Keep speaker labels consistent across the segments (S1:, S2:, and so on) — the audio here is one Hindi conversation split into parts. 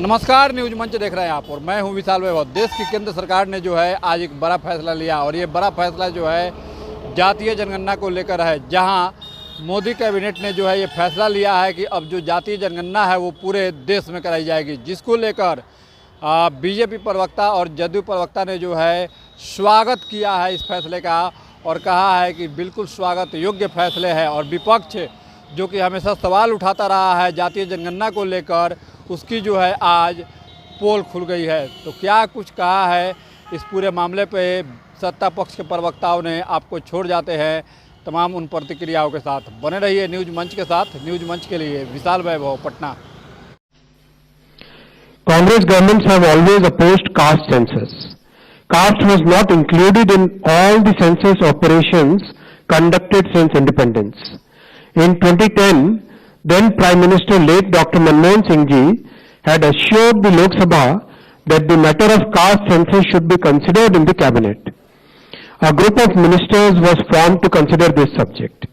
S1: नमस्कार, न्यूज मंच देख रहे हैं आप और मैं हूं विशाल वैभव। देश की केंद्र सरकार ने जो है आज एक बड़ा फैसला लिया और ये बड़ा फैसला जो है जातीय जनगणना को लेकर है, जहां मोदी कैबिनेट ने जो है ये फैसला लिया है कि अब जो जातीय जनगणना है वो पूरे देश में कराई जाएगी, जिसको लेकर बीजेपी प्रवक्ता और जदयू प्रवक्ता ने जो है स्वागत किया है इस फैसले का और कहा है कि बिल्कुल स्वागत योग्य फैसले है। और विपक्ष जो कि हमेशा सवाल उठाता रहा है जातीय जनगणना को लेकर, उसकी जो है आज पोल खुल गई है। तो क्या कुछ कहा है इस पूरे मामले पे सत्ता पक्ष के प्रवक्ताओं ने, आपको छोड़ जाते हैं तमाम उन प्रतिक्रियाओं के साथ। बने रहिए न्यूज मंच के साथ। न्यूज मंच के लिए विशाल वैभव, Patna.
S2: Congress governments have always opposed caste census. Caste was not included in all the census operations conducted since independence. In 2010, then Prime Minister late Dr. Manmohan Singh ji had assured the Lok Sabha that the matter of caste census should be considered in the cabinet. A group of ministers was formed to consider this subject.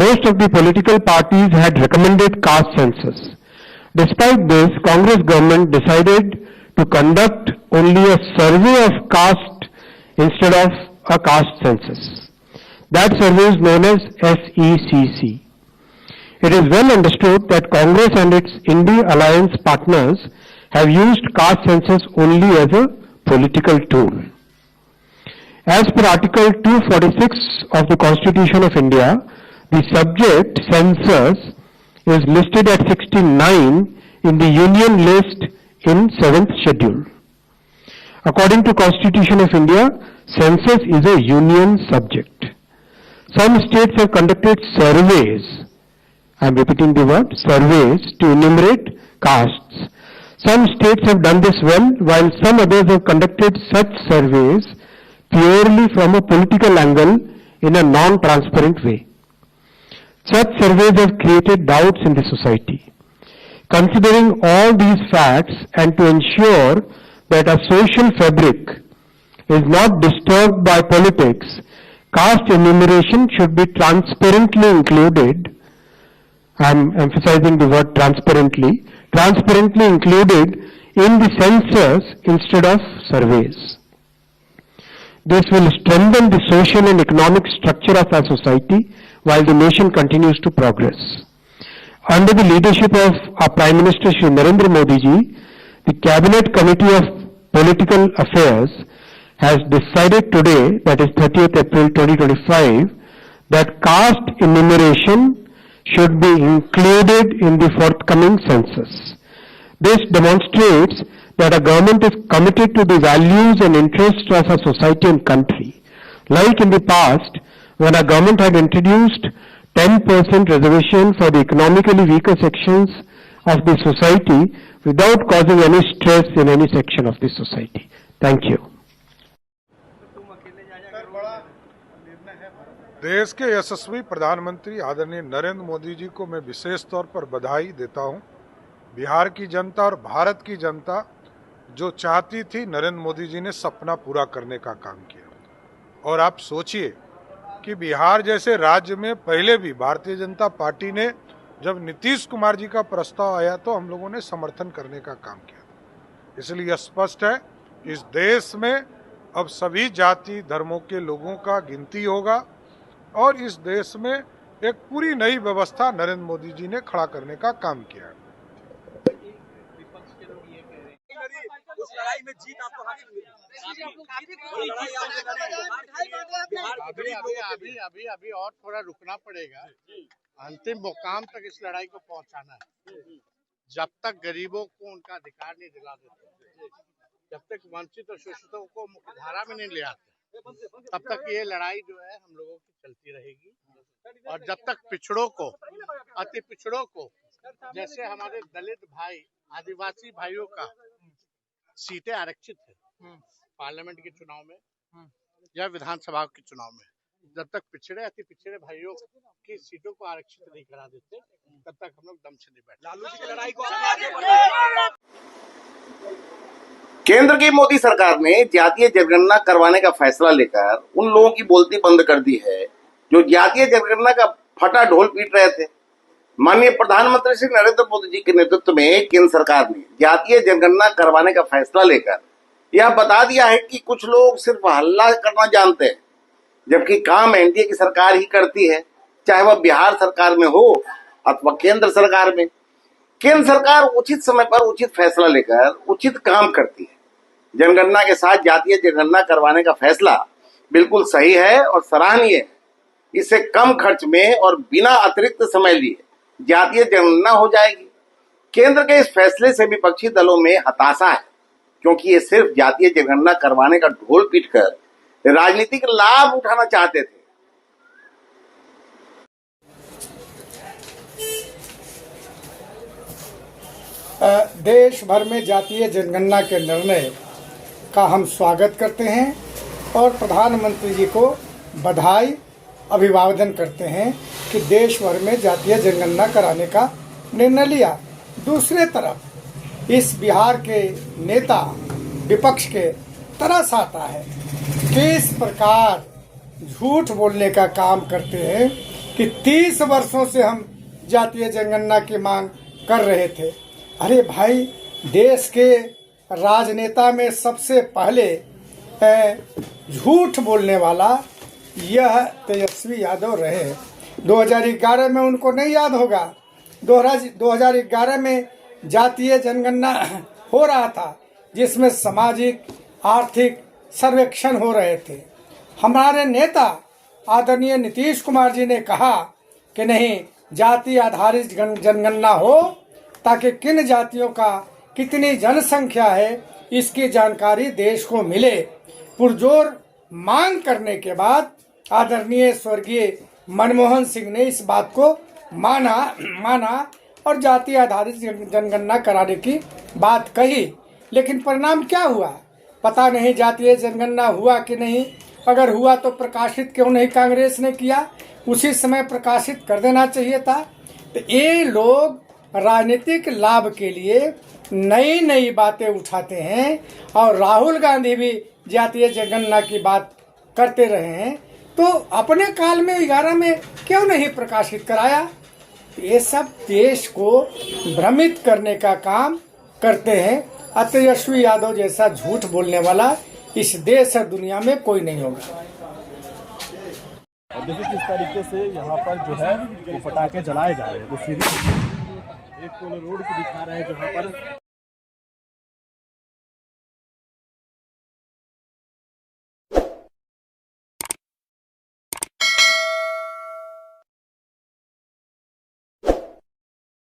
S2: Most of the political parties had recommended caste census. Despite this, Congress government decided to conduct only a survey of caste instead of a caste census. That survey is known as SECC. It is well understood that Congress and its India alliance partners have used caste census only as a political tool. As per Article 246 of the Constitution of India, the subject census is listed at 69 in the Union list in 7th schedule. According to Constitution of India, census is a union subject. Some states have conducted surveys, I am repeating the word, surveys, to enumerate castes. Some states have done this well, while some others have conducted such surveys purely from a political angle in a non-transparent way. Such surveys have created doubts in the society. Considering all these facts and to ensure that our social fabric is not disturbed by politics, caste enumeration should be transparently included. I am emphasizing the word transparently included in the census instead of surveys. This will strengthen the social and economic structure of our society while the nation continues to progress. Under the leadership of our Prime Minister Shri Narendra Modi ji, the Cabinet Committee of Political Affairs has decided today, that is 30th April 2025, that caste enumeration should be included in the forthcoming census. This demonstrates that our government is committed to the values and interests of our society and country. Like in the past, when our government had introduced 10% reservation for the economically weaker sections of the society without causing any stress in any section of the society. Thank you.
S3: देश के यशस्वी प्रधानमंत्री आदरणीय नरेंद्र मोदी जी को मैं विशेष तौर पर बधाई देता हूं। बिहार की जनता और भारत की जनता जो चाहती थी, नरेंद्र मोदी जी ने सपना पूरा करने का काम किया। और आप सोचिए कि बिहार जैसे राज्य में पहले भी भारतीय जनता पार्टी ने, जब नीतीश कुमार जी का प्रस्ताव आया तो हम लोगों ने समर्थन करने का काम किया। इसलिए स्पष्ट है, इस देश में अब सभी जाति धर्मों के लोगों का गिनती होगा और इस देश में एक पूरी नई व्यवस्था नरेंद्र मोदी जी ने खड़ा करने का काम किया है।
S4: उस लड़ाई में जीत आपको हासिल मिली।
S5: अभी और थोड़ा रुकना पड़ेगा। अंतिम मुकाम तक इस लड़ाई को पहुंचाना है। जब तक गरीबों को उनका अधिकार नहीं दिला देते, जब तक वंचित और शोषितों को मुख्यधारा में नहीं ले आते, तब तक ये लड़ाई जो है हम लोगों की चलती रहेगी। और जब तक पिछड़ों को, अति पिछड़ों को, जैसे हमारे दलित भाई, आदिवासी भाइयों का सीटें आरक्षित है पार्लियामेंट के चुनाव में या विधानसभा के चुनाव में, जब तक पिछड़े अति पिछड़े भाइयों की सीटों को आरक्षित नहीं करा देते, तब तक हम लोग दम से नहीं बैठे।
S4: लालू जी की लड़ाई को आगे बढ़ाएं।
S6: केंद्र की मोदी सरकार ने जातीय जनगणना करवाने का फैसला लेकर उन लोगों की बोलती बंद कर दी है जो जातीय जनगणना का फटा ढोल पीट रहे थे। माननीय प्रधानमंत्री श्री नरेंद्र मोदी जी के नेतृत्व में केंद्र सरकार ने जातीय जनगणना करवाने का फैसला लेकर यह बता दिया है कि कुछ लोग सिर्फ हल्ला करना जानते हैं, जबकि काम एनडीए की सरकार ही करती है, चाहे वह बिहार सरकार में हो अथवा केंद्र सरकार में। केंद्र सरकार उचित समय पर उचित फैसला लेकर उचित काम करती है। जनगणना के साथ जातीय जनगणना करवाने का फैसला बिल्कुल सही है और सराहनीय है। इससे कम खर्च में और बिना अतिरिक्त समय लिए जातीय जनगणना हो जाएगी। केंद्र के इस फैसले से विपक्षी दलों में हताशा है, क्योंकि ये सिर्फ जातीय जनगणना करवाने का ढोल पीटकर राजनीतिक लाभ उठाना चाहते थे।
S7: देश भर में जातीय जनगणना के निर्णय का हम स्वागत करते हैं और प्रधानमंत्री जी को बधाई अभिवादन करते हैं कि देश भर में जातीय जनगणना कराने का निर्णय लिया। दूसरे तरफ इस बिहार के नेता विपक्ष के तरस आता है कि इस प्रकार झूठ बोलने का काम करते हैं कि 30 वर्षों से हम जातीय जनगणना की मांग कर रहे थे। अरे भाई, देश के राजनेता में सबसे पहले झूठ बोलने वाला यह तेजस्वी यादव रहे। 2011 में उनको नहीं याद होगा, 2011 में जातीय जनगणना हो रहा था, जिसमें सामाजिक आर्थिक सर्वेक्षण हो रहे थे। हमारे नेता आदरणीय नीतीश कुमार जी ने कहा कि नहीं, जाति आधारित जनगणना हो ताकि किन जातियों का कितनी जनसंख्या है इसकी जानकारी देश को मिले। पुरजोर मांग करने के बाद आदरणीय स्वर्गीय मनमोहन सिंह ने इस बात को माना और जाति आधारित जनगणना कराने की बात कही। लेकिन परिणाम क्या हुआ पता नहीं, जातीय जनगणना हुआ कि नहीं। अगर हुआ तो प्रकाशित क्यों नहीं कांग्रेस ने किया? उसी समय प्रकाशित कर देना चाहिए था। तो ये लोग राजनीतिक लाभ के लिए नई नई बातें उठाते हैं और राहुल गांधी भी जातीय जनगणना की बात करते रहे हैं, तो अपने काल में 11 में क्यों नहीं प्रकाशित कराया? ये सब देश को भ्रमित करने का काम करते हैं। तेजस्वी यादव जैसा झूठ बोलने वाला इस देश और दुनिया में कोई नहीं होगा।
S8: देखिए किस तरीके से यहाँ पर जो है वो पटाखे जलाए जा रहे हैं। तो सीधी एक रोड को दिखा रहे हैं जहाँ पर